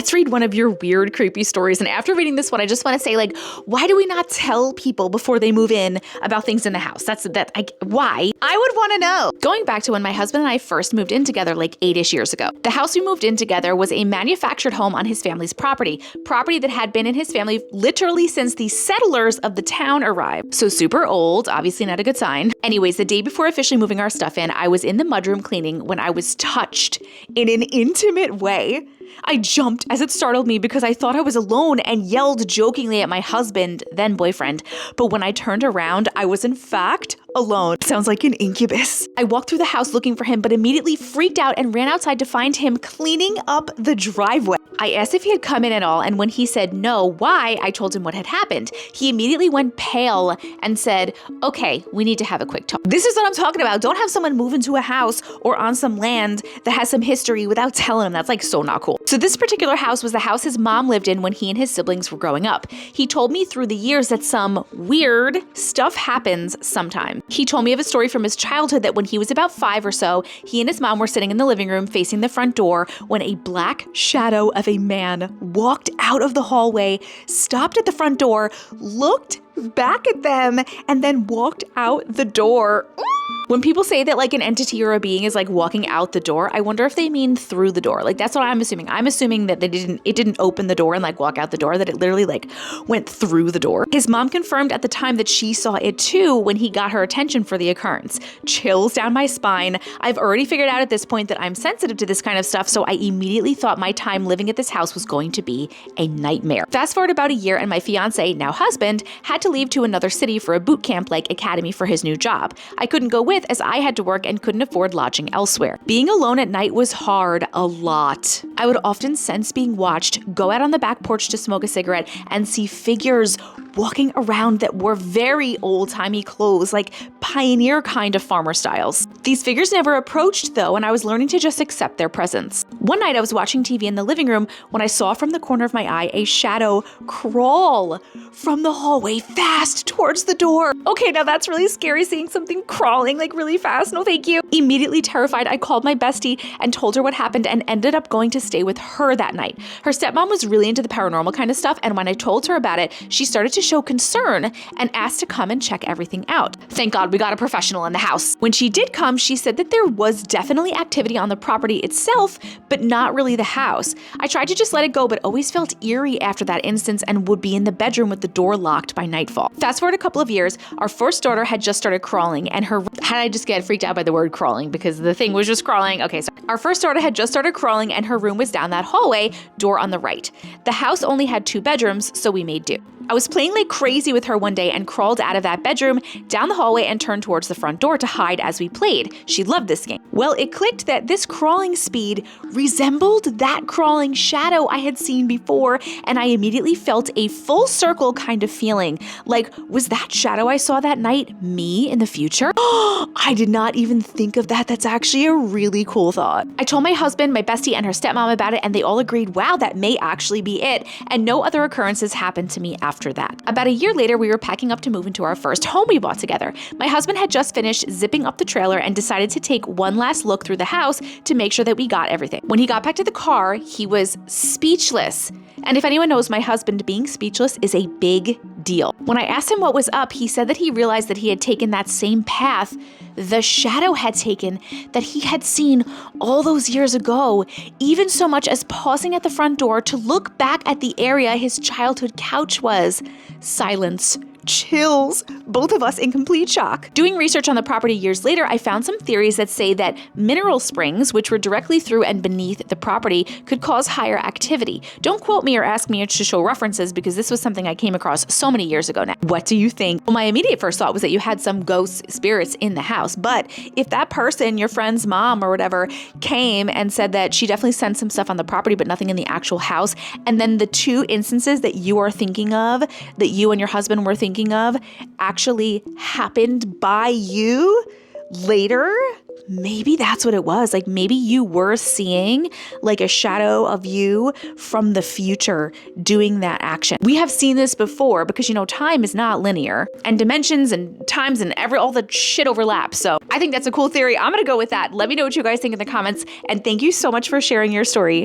Let's read one of your weird, creepy stories. And after reading this one, I just want to say, like, why do we not tell people before they move in about things in the house? Why? I would want to know. Going back to when my husband and I first moved in together like 8-ish years ago. The house we moved in together was a manufactured home on his family's property that had been in his family literally since the settlers of the town arrived. So super old, obviously not a good sign. Anyways, the day before officially moving our stuff in, I was in the mudroom cleaning when I was touched in an intimate way. I jumped as it startled me because I thought I was alone and yelled jokingly at my husband, then boyfriend. But when I turned around, I was in fact alone. Sounds like an incubus. I walked through the house looking for him, but immediately freaked out and ran outside to find him cleaning up the driveway. I asked if he had come in at all, and when he said no, why, I told him what had happened. He immediately went pale and said, okay, we need to have a quick talk. This is what I'm talking about. Don't have someone move into a house or on some land that has some history without telling them. That's like so not cool. So this particular house was the house his mom lived in when he and his siblings were growing up. He told me through the years that some weird stuff happens sometimes. He told me of a story from his childhood that when he was about 5 or so, he and his mom were sitting in the living room facing the front door when a black shadow of a man walked out of the hallway, stopped at the front door, looked back at them, and then walked out the door. When people say that like an entity or a being is like walking out the door, I wonder if they mean through the door. Like that's what I'm assuming. I'm assuming that it didn't open the door and like walk out the door, that it literally like went through the door. His mom confirmed at the time that she saw it too when he got her attention for the occurrence. Chills down my spine. I've already figured out at this point that I'm sensitive to this kind of stuff, so I immediately thought my time living at this house was going to be a nightmare. Fast forward about a year and my fiance, now husband, had to leave to another city for a boot camp like academy for his new job. I couldn't go with as I had to work and couldn't afford lodging elsewhere. Being alone at night was hard, a lot. I would often sense being watched, go out on the back porch to smoke a cigarette, and see figures walking around that wore very old-timey clothes, like pioneer kind of farmer styles. These figures never approached though, and I was learning to just accept their presence. One night I was watching TV in the living room when I saw from the corner of my eye a shadow crawl from the hallway fast towards the door. Okay, now that's really scary, seeing something crawling like really fast. No, thank you. Immediately terrified, I called my bestie and told her what happened and ended up going to stay with her that night. Her stepmom was really into the paranormal kind of stuff, and when I told her about it, she started to show concern and asked to come and check everything out. Thank God we got a professional in the house. When she did come, she said that there was definitely activity on the property itself, but not really the house. I tried to just let it go, but always felt eerie after that instance and would be in the bedroom with the door locked by nightfall. Fast forward a couple of years, our first daughter had just started crawling, and I just get freaked out by the word crawling because the thing was just crawling. Okay, so our first daughter had just started crawling and her room was down that hallway, door on the right. The house only had 2 bedrooms, so we made do. I was playing like crazy with her one day and crawled out of that bedroom, down the hallway, and turned towards the front door to hide as we played. She loved this game. Well, it clicked that this crawling speed resembled that crawling shadow I had seen before, and I immediately felt a full circle kind of feeling. Like, was that shadow I saw that night me in the future? I did not even think of that. That's actually a really cool thought. I told my husband, my bestie, and her stepmom about it, and they all agreed, wow, that may actually be it, and no other occurrences happened to me after that. About a year later, we were packing up to move into our first home we bought together. My husband had just finished zipping up the trailer and decided to take one last look through the house to make sure that we got everything. When he got back to the car, he was speechless. And if anyone knows, my husband, being speechless is a big deal. When I asked him what was up, he said that he realized that he had taken that same path the shadow had taken that he had seen all those years ago, even so much as pausing at the front door to look back at the area his childhood couch was. Silence. Chills, both of us in complete shock. Doing research on the property years later, I found some theories that say that mineral springs, which were directly through and beneath the property, could cause higher activity. Don't quote me or ask me to show references because this was something I came across so many years ago now. What do you think? Well, my immediate first thought was that you had some ghost spirits in the house, but if that person, your friend's mom or whatever, came and said that she definitely sensed some stuff on the property but nothing in the actual house, and then the 2 instances that you are thinking of, that you and your husband were thinking of, actually happened by you later, maybe that's what it was. Like maybe you were seeing like a shadow of you from the future doing that action. We have seen this before because, you know, time is not linear and dimensions and times and all the shit overlaps. So I think that's a cool theory. I'm going to go with that. Let me know what you guys think in the comments. And thank you so much for sharing your story.